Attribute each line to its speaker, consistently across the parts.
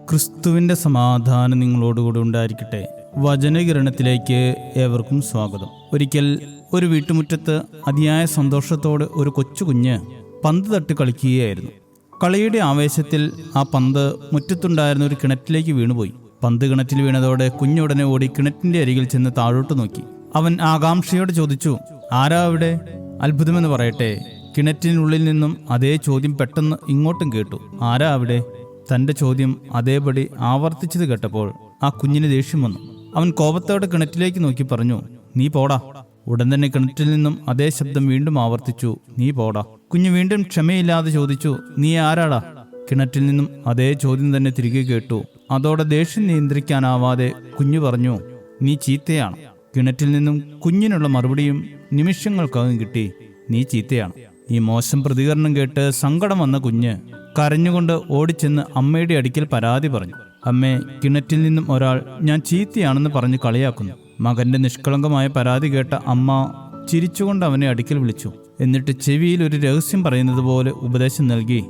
Speaker 1: ക്രിസ്തുവിൻ്റെ സമാധാനം നിങ്ങളോടുകൂടി ഉണ്ടായിരിക്കട്ടെ. വചനകിരണത്തിലേക്ക് ഏവർക്കും സ്വാഗതം. ഒരിക്കൽ ഒരു വീട്ടുമുറ്റത്ത് അതിയായ സന്തോഷത്തോടെ ഒരു കൊച്ചുകുഞ്ഞ് പന്ത് തട്ടി കളിക്കുകയായിരുന്നു. കളിയുടെ ആവേശത്തിൽ ആ പന്ത് മുറ്റത്തുണ്ടായിരുന്ന ഒരു കിണറ്റിലേക്ക് വീണുപോയി. പന്ത് കിണറ്റിൽ വീണതോടെ കുഞ്ഞുടനെ ഓടി കിണറ്റിന്റെ അരികിൽ ചെന്ന് താഴോട്ട് നോക്കി. അവൻ ആകാംക്ഷയോട് ചോദിച്ചു, ആരാ അവിടെ? അത്ഭുതമെന്ന് പറയട്ടെ, കിണറ്റിനുള്ളിൽ നിന്നും അതേ ചോദ്യം പെട്ടെന്ന് ഇങ്ങോട്ടും കേട്ടു. ആരാ അവിടെ? തൻ്റെ ചോദ്യം അതേപടി ആവർത്തിച്ചത് കേട്ടപ്പോൾ ആ കുഞ്ഞിന് ദേഷ്യം വന്നു. അവൻ കോപത്തോടെ കിണറ്റിലേക്ക് നോക്കി പറഞ്ഞു, നീ പോടാ. ഉടൻ തന്നെ കിണറ്റിൽ നിന്നും അതേ ശബ്ദം വീണ്ടും ആവർത്തിച്ചു, നീ പോടാ. കുഞ്ഞ് വീണ്ടും ക്ഷമയില്ലാതെ ചോദിച്ചു, നീ ആരാടാ? കിണറ്റിൽ നിന്നും അതേ ചോദ്യം തന്നെ തിരികെ കേട്ടു. അതോടെ ദേഷ്യം നിയന്ത്രിക്കാനാവാതെ കുഞ്ഞു പറഞ്ഞു, നീ ചീത്തയാണ്. കിണറ്റിൽ നിന്നും കുഞ്ഞിനുള്ള മറുപടിയും നിമിഷങ്ങൾക്കകം കിട്ടി, നീ ചീത്തയാണ്. ഈ മോശം പ്രതികരണം കേട്ട് സങ്കടം വന്ന കുഞ്ഞ് കരഞ്ഞുകൊണ്ട് ഓടിച്ചെന്ന് അമ്മയുടെ അടുക്കൽ പരാതി പറഞ്ഞു. അമ്മേ, കിണറ്റിൽ നിന്നും ഒരാൾ ഞാൻ ചീത്തയാണെന്ന് പറഞ്ഞ് കളിയാക്കുന്നു. മകന്റെ നിഷ്കളങ്കമായ പരാതി കേട്ട അമ്മ ചിരിച്ചുകൊണ്ട് അവനെ അടുക്കൽ വിളിച്ചു. എന്നിട്ട് ചെവിയിൽ ഒരു രഹസ്യം പറയുന്നത് പോലെ ഉപദേശം നൽകി,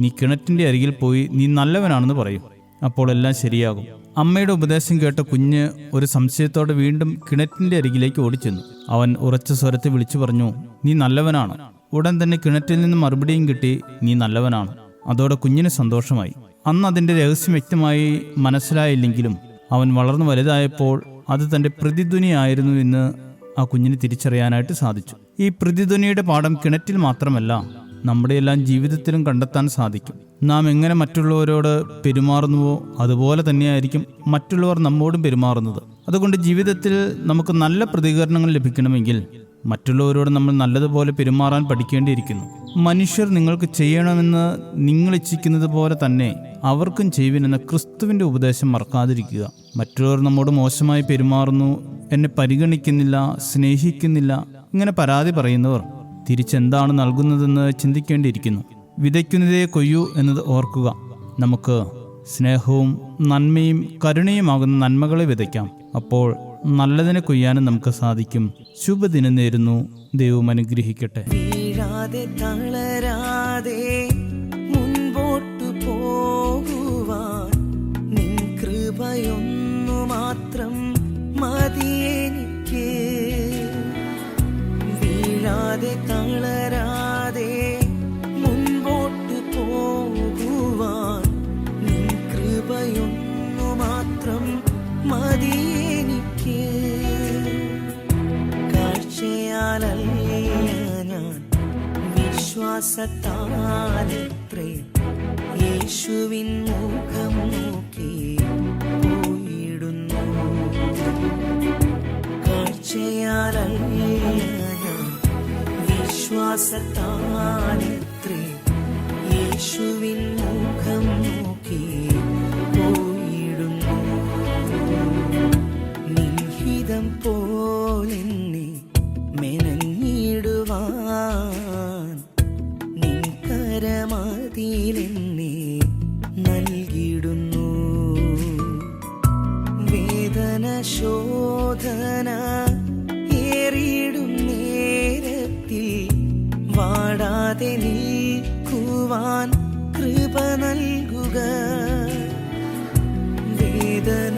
Speaker 1: നീ കിണറ്റിന്റെ അരികിൽ പോയി നീ നല്ലവനാണെന്ന് പറയും, അപ്പോൾ എല്ലാം ശരിയാകും. അമ്മയുടെ ഉപദേശം കേട്ട കുഞ്ഞ് ഒരു സംശയത്തോടെ വീണ്ടും കിണറ്റിന്റെ അരികിലേക്ക് ഓടിച്ചെന്നു. അവൻ ഉറച്ച സ്വരത്തിൽ വിളിച്ചു പറഞ്ഞു, നീ നല്ലവനാണ്. ഉടൻ തന്നെ കിണറ്റിൽ നിന്ന് മറുപടിയും കിട്ടി, നീ നല്ലവനാണ്. അതോടെ കുഞ്ഞിന് സന്തോഷമായി. അന്ന് അതിൻ്റെ രഹസ്യം വ്യക്തമായി മനസ്സിലായില്ലെങ്കിലും അവൻ വളർന്നു വലുതായപ്പോൾ അത് തൻ്റെ പ്രതിധ്വനിയായിരുന്നു എന്ന് ആ കുഞ്ഞിന് തിരിച്ചറിയാനായിട്ട് സാധിച്ചു. ഈ പ്രതിധ്വനിയുടെ പാഠം കിണറ്റിൽ മാത്രമല്ല, നമ്മുടെ എല്ലാം ജീവിതത്തിലും കണ്ടെത്താൻ സാധിക്കും. നാം എങ്ങനെ മറ്റുള്ളവരോട് പെരുമാറുന്നുവോ അതുപോലെ തന്നെയായിരിക്കും മറ്റുള്ളവർ നമ്മോടും പെരുമാറുന്നത്. അതുകൊണ്ട് ജീവിതത്തിൽ നമുക്ക് നല്ല പ്രതികരണങ്ങൾ ലഭിക്കണമെങ്കിൽ മറ്റുള്ളവരോട് നമ്മൾ നല്ലതുപോലെ പെരുമാറാൻ പഠിക്കേണ്ടിയിരിക്കുന്നു. മനുഷ്യർ നിങ്ങൾക്ക് ചെയ്യണമെന്ന് നിങ്ങൾ ഇച്ഛിക്കുന്നത് പോലെ തന്നെ അവർക്കും ചെയ്യുവിനെന്ന ക്രിസ്തുവിൻ്റെ ഉപദേശം മറക്കാതിരിക്കുക. മറ്റുള്ളവർ നമ്മോട് മോശമായി പെരുമാറുന്നു, എന്നെ പരിഗണിക്കുന്നില്ല, സ്നേഹിക്കുന്നില്ല, ഇങ്ങനെ പരാതി പറയുന്നവർ തിരിച്ചെന്താണ് നൽകുന്നതെന്ന് ചിന്തിക്കേണ്ടിയിരിക്കുന്നു. വിതയ്ക്കുന്നതേ കൊയ്യൂ എന്നത് ഓർക്കുക. നമുക്ക് സ്നേഹവും നന്മയും കരുണയുമാകുന്ന നന്മകളെ വിതയ്ക്കാം. അപ്പോൾ നല്ലതിനെ കൊയ്യാനും നമുക്ക് സാധിക്കും. ശുഭദിനം നേരുന്നു. ദൈവം അനുഗ്രഹിക്കട്ടെ.
Speaker 2: വീഴാതെ തളരാതെ മുൻപോട്ടു പോകുവാൻ നിൻ കൃപയൊന്നു മാത്രം മതിയെനിക്ക്. വീഴാതെ തളരാതെ മുൻപോട്ടു പോകുവാൻ നിൻ കൃപയൊന്നു മാത്രം മതിയെനിക്ക്. കാഴ്ചയാലല്ല ഞാൻ വിശ്വാസത്താലത്രേ യേശുവിൻ മുഖം നോക്കി പോയിടുന്നു. കാഴ്ചയാലല്ല ഞാൻ വിശ്വാസത്താലത്രേ യേശുവിൻ മുഖം നോക്കി പോയിടുന്നു. നിൻഹിതം പോലെന്നെ മെനഞ്ഞിടുവാൻ നിൻ കരമതിലെന്നെ നൽകിടുന്നു. വേദന ശോധന ഏറിയിടും നേരത്തിൽ വാടാതെ നിൽക്കുവാൻ കൃപ നൽകുക. വേദന